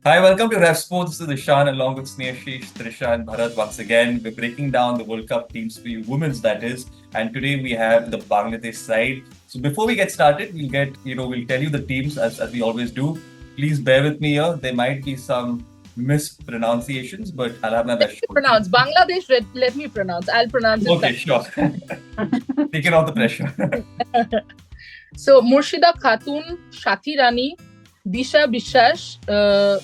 Hi, welcome to RevSportz. This is Ishan along with Sneashish, Trisha and Bharat once again. We're breaking down the World Cup teams for you, women's that is. And today we have the Bangladesh side. So before we get started, we'll tell you the teams as we always do. Please bear with me here. There might be some mispronunciations, but I'll have my best. Pronounce Bangladesh. Let me pronounce. I'll pronounce it. Okay, sure. Taking off the pressure. So Murshida Khatun, Shathi Rani, Disha Bishas,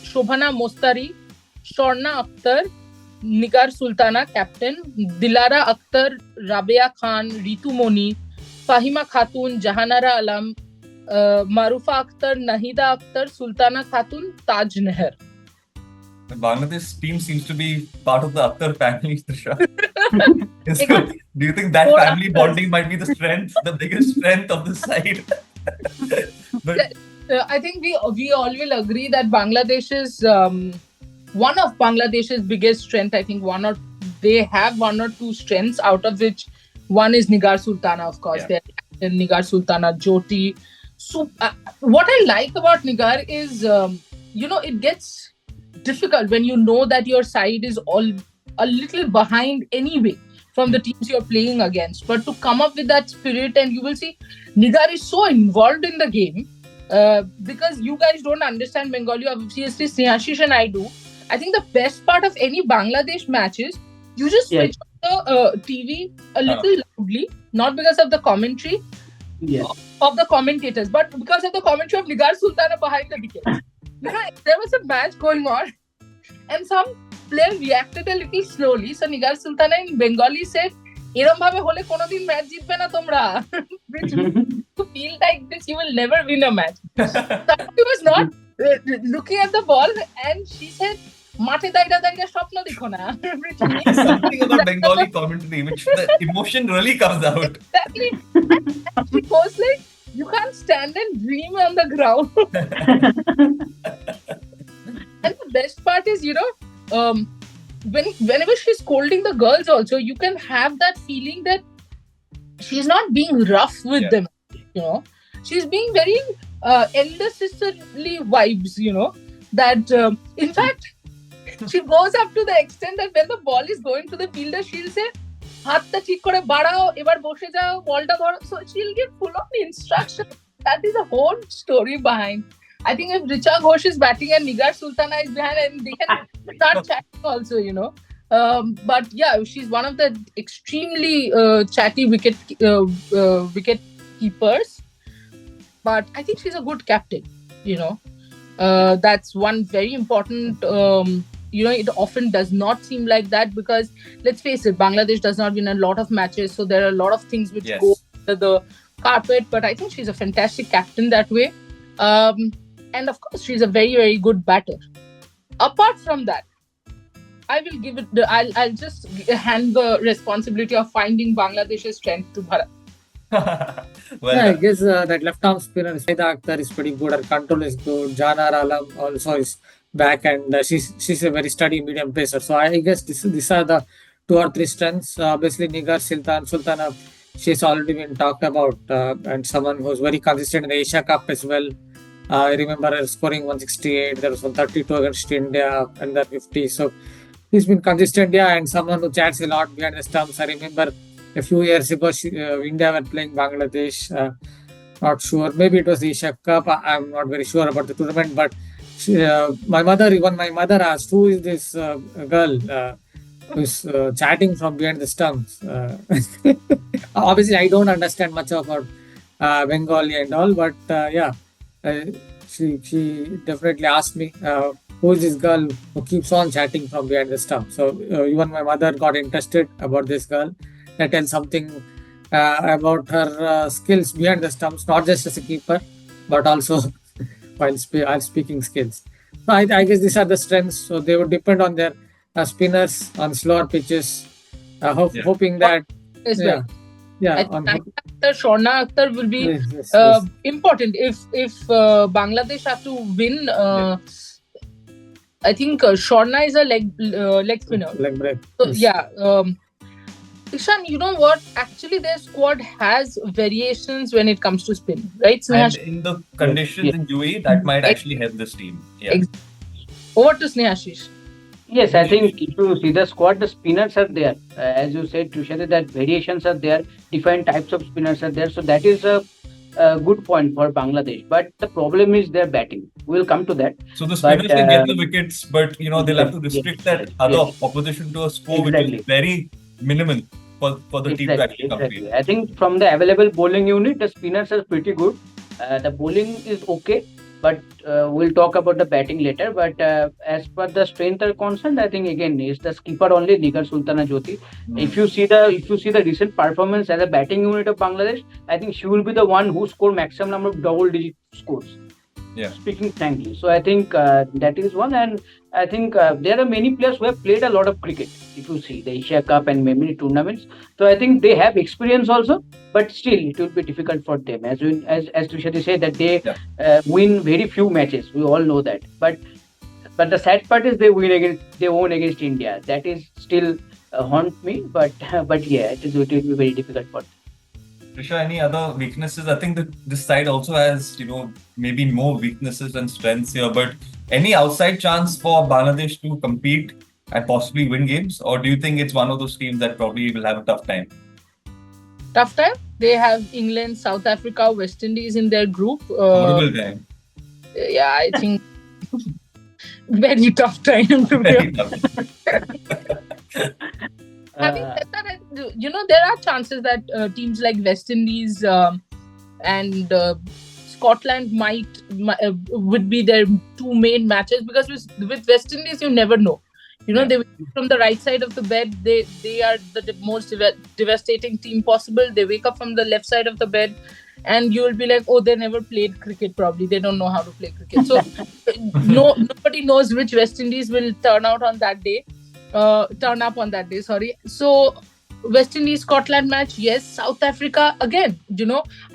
Shobhana Mostari, Shorna Akhtar, Nigar Sultana, captain, Dilara Akhtar, Rabia Khan, Ritu Moni, Fahima Khatun, Jahanara Alam, Marufa Akhtar, Nahida Akhtar, Sultana Khatun, Taj Neher. The Bangladesh team seems to be part of the Akhtar family, Trisha. Do you think that family bonding might be the biggest strength of the side? I think we all will agree that Bangladesh is one of Bangladesh's biggest strength. I think they have one or two strengths, out of which one is Nigar Sultana, of course. Yeah. They're Nigar Sultana, Jyoti. So what I like about Nigar is, it gets difficult when you know that your side is all a little behind anyway from the teams you're playing against. But to come up with that spirit, and you will see Nigar is so involved in the game. Because you guys don't understand Bengali, obviously Sneashish and I do. I think the best part of any Bangladesh match is you just switch on the TV a little loudly, not because of the commentary of the commentators, but because of the commentary of Nigar Sultana behind the wickets. There was a match going on and some player reacted a little slowly. So Nigar Sultana in Bengali said, এরম ভাবে হলে কোনোদিন match জিতবে না তোমরা, which you feel like this, you will never win a match. She was not looking at the ball and she said, মাঠে দাইরা দাইরা স্বপ্ন দেখো না. Something about Bengali commentary, which the emotion really comes out. Exactly. And she goes like, you can't stand and dream on the ground. And the best part is, whenever she's scolding the girls also, you can have that feeling that she's not being rough with them, she's being very elder sisterly vibes, that in fact she goes up to the extent that when the ball is going to the fielder, she'll say হাতটা ঠিক করে বাড়াও, এবার বসে যাও, বলটা ধরো. So she'll give full of instruction. That is a whole story behind. I think if Richa Ghosh is batting and Nigar Sultana is behind, and they can start chatting also, But yeah, she's one of the extremely chatty wicket keepers. But I think she's a good captain, That's one very important, it often does not seem like that because, let's face it, Bangladesh does not win a lot of matches. So there are a lot of things which go under the carpet. But I think she's a fantastic captain that way. And of course, she's a very, very good batter. Apart from that, I will give it. I'll just hand the responsibility of finding Bangladesh's strength to Bharat. I guess that left arm spinner Saida Akhtar is pretty good. Her control is good. Jahanara Alam also is back, and she's a very steady medium pacer. So I guess these are the 2 or 3 strengths. Obviously, Nigar Sultana, she's already been talked about, and someone who's very consistent in the Asia Cup as well. I remember her scoring 168. There was 132 against India, under 50. So he's been consistent, and someone who chats a lot behind the stumps. I remember a few years ago, India were playing Bangladesh. Not sure. Maybe it was the Asia Cup. I'm not very sure about the tournament. But my mother asked, who is this girl who's chatting from behind the stumps? Obviously, I don't understand much about Bengali and all. But she definitely asked me, who is this girl who keeps on chatting from behind the stump? So even my mother got interested about this girl. That tells something about her skills behind the stumps, not just as a keeper, but also while speaking skills. So I guess these are the strengths. So they would depend on their spinners on slower pitches, hoping that. Shorna Akhtar will be important if Bangladesh have to win. I think Shorna is a leg spinner. Leg break. So Ishan, you know what? Actually, their squad has variations when it comes to spin, right? And in the conditions in UAE, that might actually help this team. Yeah. Over to Snehashish. Yes, I think if you see the squad, the spinners are there. As you said, Tushar, that variations are there, different types of spinners are there. So that is a good point for Bangladesh. But the problem is their batting. We'll come to that. So the spinners can get the wickets, but they'll have to Yes, restrict yes, that other yes. opposition to a score which is Exactly. very minimal for the team to actually compete. Exactly. I think from the available bowling unit, the spinners are pretty good. The bowling is okay, but we'll talk about the batting later. But as per the strength are concerned, I think again is the skipper only Nigar Sultana-led. If you see the recent performance as a batting unit of Bangladesh, I think she will be the one who score maximum number of double-digit scores. Yeah. Speaking frankly, so I think that is one, and I think there are many players who have played a lot of cricket. If you see the Asia Cup and many tournaments, so I think they have experience also. But still, it will be difficult for them. As Trishati said, that they win very few matches. We all know that. But the sad part is they won against India. That is still haunt me. But yeah, it will be very difficult for them. Trisha, any other weaknesses? I think that this side also has, maybe more weaknesses than strengths here. But any outside chance for Bangladesh to compete and possibly win games? Or do you think it's one of those teams that probably will have a tough time? Tough time? They have England, South Africa, West Indies in their group. Horrible time. Yeah, I think very tough time to Very be tough. Having said that, there are chances that teams like West Indies and Scotland would be their two main matches, because with West Indies you never know. They wake up from the right side of the bed. They are the most devastating team possible. They wake up from the left side of the bed, and you will be like, oh, they never played cricket. Probably they don't know how to play cricket. So nobody knows which West Indies will turn up on that day. Sorry. So West Indies Scotland match, yes. South Africa again.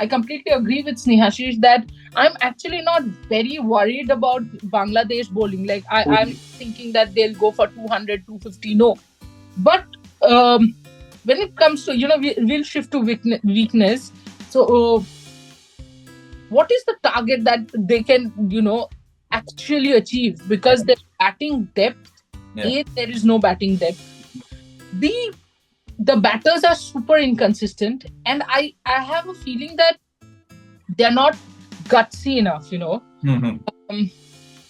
I completely agree with Snehashish that I'm actually not very worried about Bangladesh bowling. Like I'm thinking that they'll go for 200, 250. No, but when it comes to we'll shift to weakness. So what is the target that they can actually achieve? Because their batting depth. A, there is no batting depth. B, the batters are super inconsistent, and I have a feeling that they're not gutsy enough.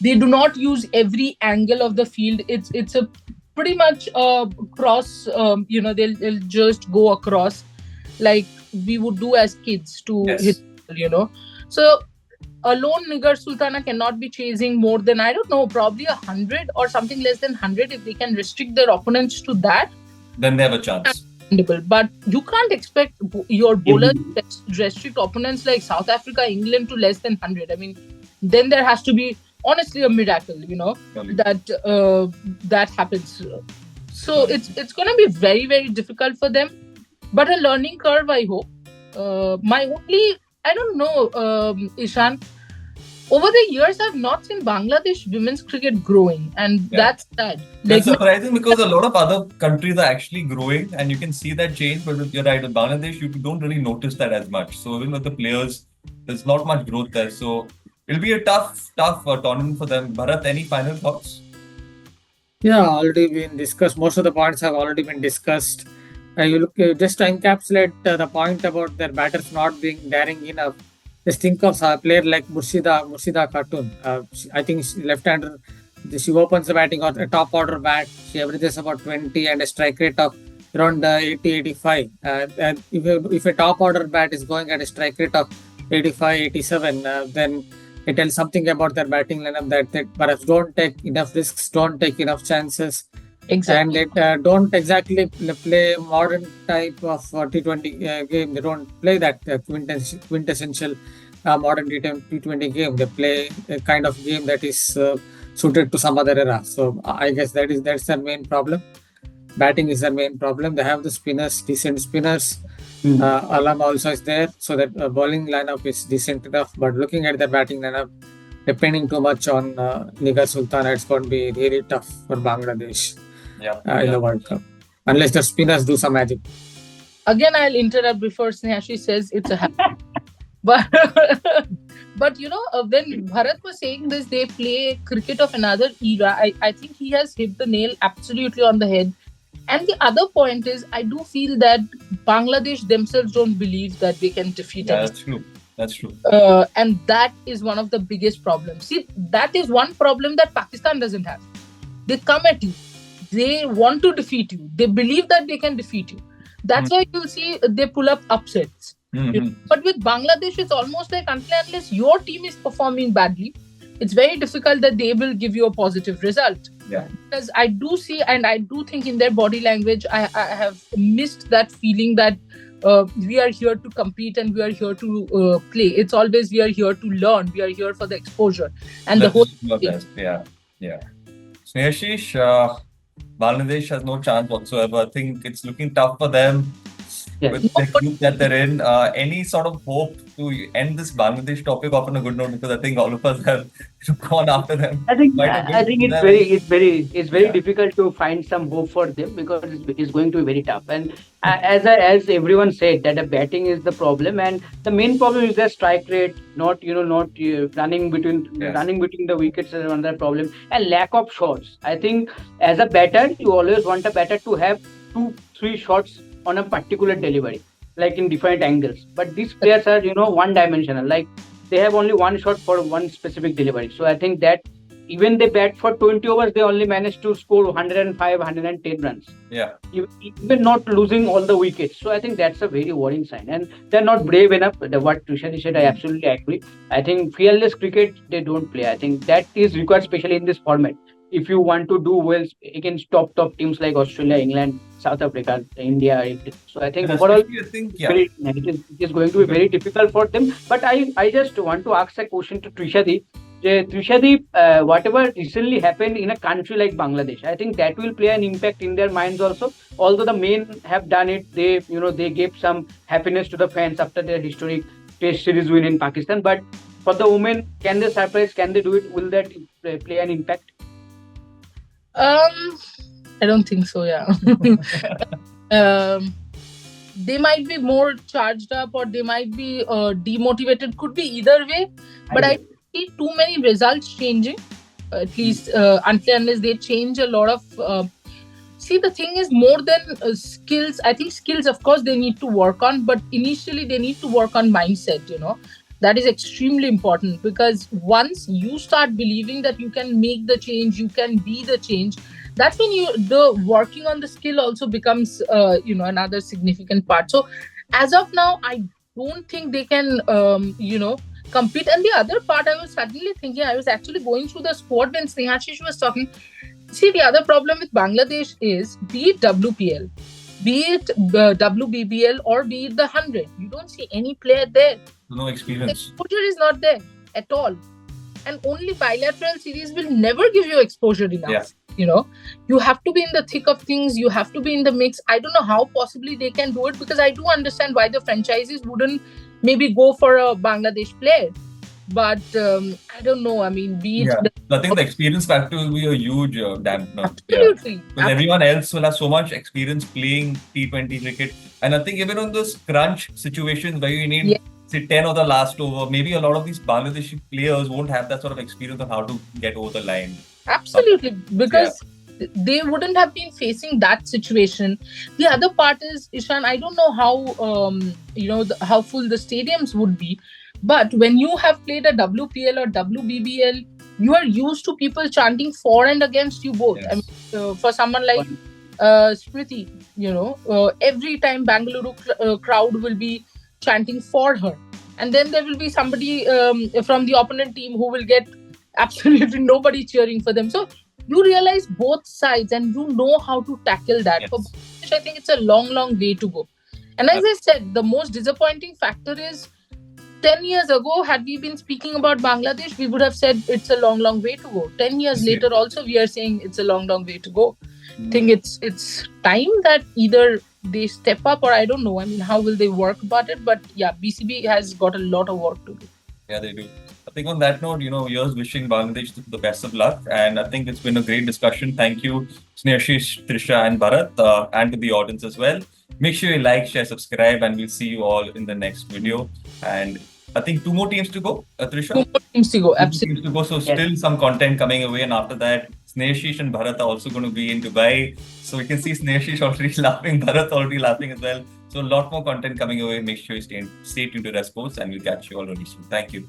They do not use every angle of the field. It's a pretty much cross. They'll just go across like we would do as kids to hit. So alone, Nigar Sultana cannot be chasing more than, I don't know, probably 100 or something less than 100. If they can restrict their opponents to that, then they have a chance. But you can't expect your bowlers to restrict opponents like South Africa, England to less than 100. I mean, then there has to be honestly a miracle, that happens. So it's going to be very, very difficult for them. But a learning curve, I hope. I don't know, Ishan. Over the years, I've not seen Bangladesh women's cricket growing, and that's sad. That's surprising because a lot of other countries are actually growing, and you can see that change. But you're right, in Bangladesh, you don't really notice that as much. So even with the players, there's not much growth there. So it'll be a tough tournament for them. Bharat, any final thoughts? Yeah, already been discussed. Most of the points have already been discussed. You just to encapsulate the point about their batters not being daring enough. Just think of a player like Murshida Khatun. I think left-hander. She opens the batting on a top order bat. She averages about 20 and a strike rate of around 80-85. And if a top order bat is going at a strike rate of 85-87, then it tells something about their batting lineup that perhaps don't take enough risks, don't take enough chances. Exactly. And they don't exactly play modern type of T20 game. They don't play that quintessential modern T20 game. They play a kind of game that is suited to some other era. So I guess that's their main problem. Batting is their main problem. They have the spinners, decent spinners. Alam also is there, so that bowling lineup is decent enough. But looking at the batting lineup, depending too much on Nigar Sultana, it's going to be really tough for Bangladesh in the World Cup, unless the spinners do some magic. Again, I'll interrupt before Snehashi says it's a habit. But when Bharat was saying this, they play cricket of another era. I think he has hit the nail absolutely on the head. And the other point is, I do feel that Bangladesh themselves don't believe that they can defeat us. That's true. That's true. And that is one of the biggest problems. See, that is one problem that Pakistan doesn't have. They come at you. They want to defeat you. They believe that they can defeat you. That's why you'll see they pull up upsets. But with Bangladesh, it's almost like unless your team is performing badly, it's very difficult that they will give you a positive result. Yeah. Because I do see, and I do think in their body language, I have missed that feeling that we are here to compete and we are here to play. It's always we are here to learn. We are here for the exposure and the whole thing. Yeah. Snehashish, Bangladesh has no chance whatsoever. I think it's looking tough for them. With the group that they're in. Any sort of hope to end this Bangladesh topic off on a good note, because I think all of us have gone after them. I think it's very difficult to find some hope for them, because it's going to be very tough. And as everyone said, that the batting is the problem, and the main problem is their strike rate, not running between the wickets is another problem, and lack of shots. I think as a batter, you always want a batter to have 2-3 shots on a particular delivery, like in different angles. But these players are, one-dimensional. Like they have only one shot for one specific delivery. So I think that even they bat for 20 overs, they only manage to score 105, 110 runs. Yeah. Even not losing all the wickets. So I think that's a very worrying sign. And they're not brave enough. What Trishadi said, I absolutely agree. I think fearless cricket, they don't play. I think that is required, especially in this format. If you want to do well against top teams like Australia, England, South Africa, India. So I think overall, it is going to be very difficult for them. But I just want to ask a question to Trishadi. Trishadi, whatever recently happened in a country like Bangladesh, I think that will play an impact in their minds also. Although the men have done it, they gave some happiness to the fans after their historic Test series win in Pakistan. But for the women, can they surprise? Can they do it? Will that play an impact? I don't think so, yeah. They might be more charged up, or they might be demotivated. Could be either way. But I see too many results changing, at least unless they change a lot of... See, the thing is more than skills. I think skills, of course, they need to work on. But initially, they need to work on mindset, That is extremely important, because once you start believing that you can make the change, you can be the change, that's when the working on the skill also becomes, another significant part. So as of now, I don't think they can, compete. And the other part, I was suddenly thinking, I was actually going through the squad when Snehashish was talking. See, the other problem with Bangladesh is, be it WPL, be it WBBL, or be it the 100, you don't see any player there. No experience. The exposure is not there at all. And only bilateral series will never give you exposure enough. Yeah. You have to be in the thick of things. You have to be in the mix. I don't know how possibly they can do it, because I do understand why the franchises wouldn't maybe go for a Bangladesh player. But I don't know. I mean, I think the experience factor will be a huge dampener. Absolutely. Because everyone else will have so much experience playing T20 cricket. And I think even on those crunch situations where you need, say, 10 of the last over, maybe a lot of these Bangladeshi players won't have that sort of experience on how to get over the line. Absolutely. Because they wouldn't have been facing that situation. The other part is, Ishan, I don't know how, how full the stadiums would be. But when you have played a WPL or WBBL, you are used to people chanting for and against you both. Yes. I mean, for someone like Smriti, every time Bangalore crowd will be chanting for her. And then there will be somebody from the opponent team who will get absolutely nobody cheering for them. So you realize both sides and you know how to tackle that. Yes. For Bangladesh, I think it's a long way to go. And as I said, the most disappointing factor is 10 years ago, had we been speaking about Bangladesh, we would have said it's a long way to go. 10 years later also, we are saying it's a long way to go. I think it's time that either they step up, or I don't know. I mean, how will they work about it? But yeah, BCB has got a lot of work to do. Yeah, they do. I think on that note, here's wishing Bangladesh the best of luck. And I think it's been a great discussion. Thank you, Snehashish, Trisha and Bharat, and to the audience as well. Make sure you like, share, subscribe, and we'll see you all in the next video. And I think 2 more teams to go, Trisha. 2 more teams to go, 2 more absolutely. teams to go. So Yes. still some content coming away, and after that, Snehashish and Bharat are also going to be in Dubai. So we can see Snehashish already laughing, Bharat already laughing as well. So a lot more content coming away. Make sure you stay tuned to RevSportz, and we'll catch you all really soon. Thank you.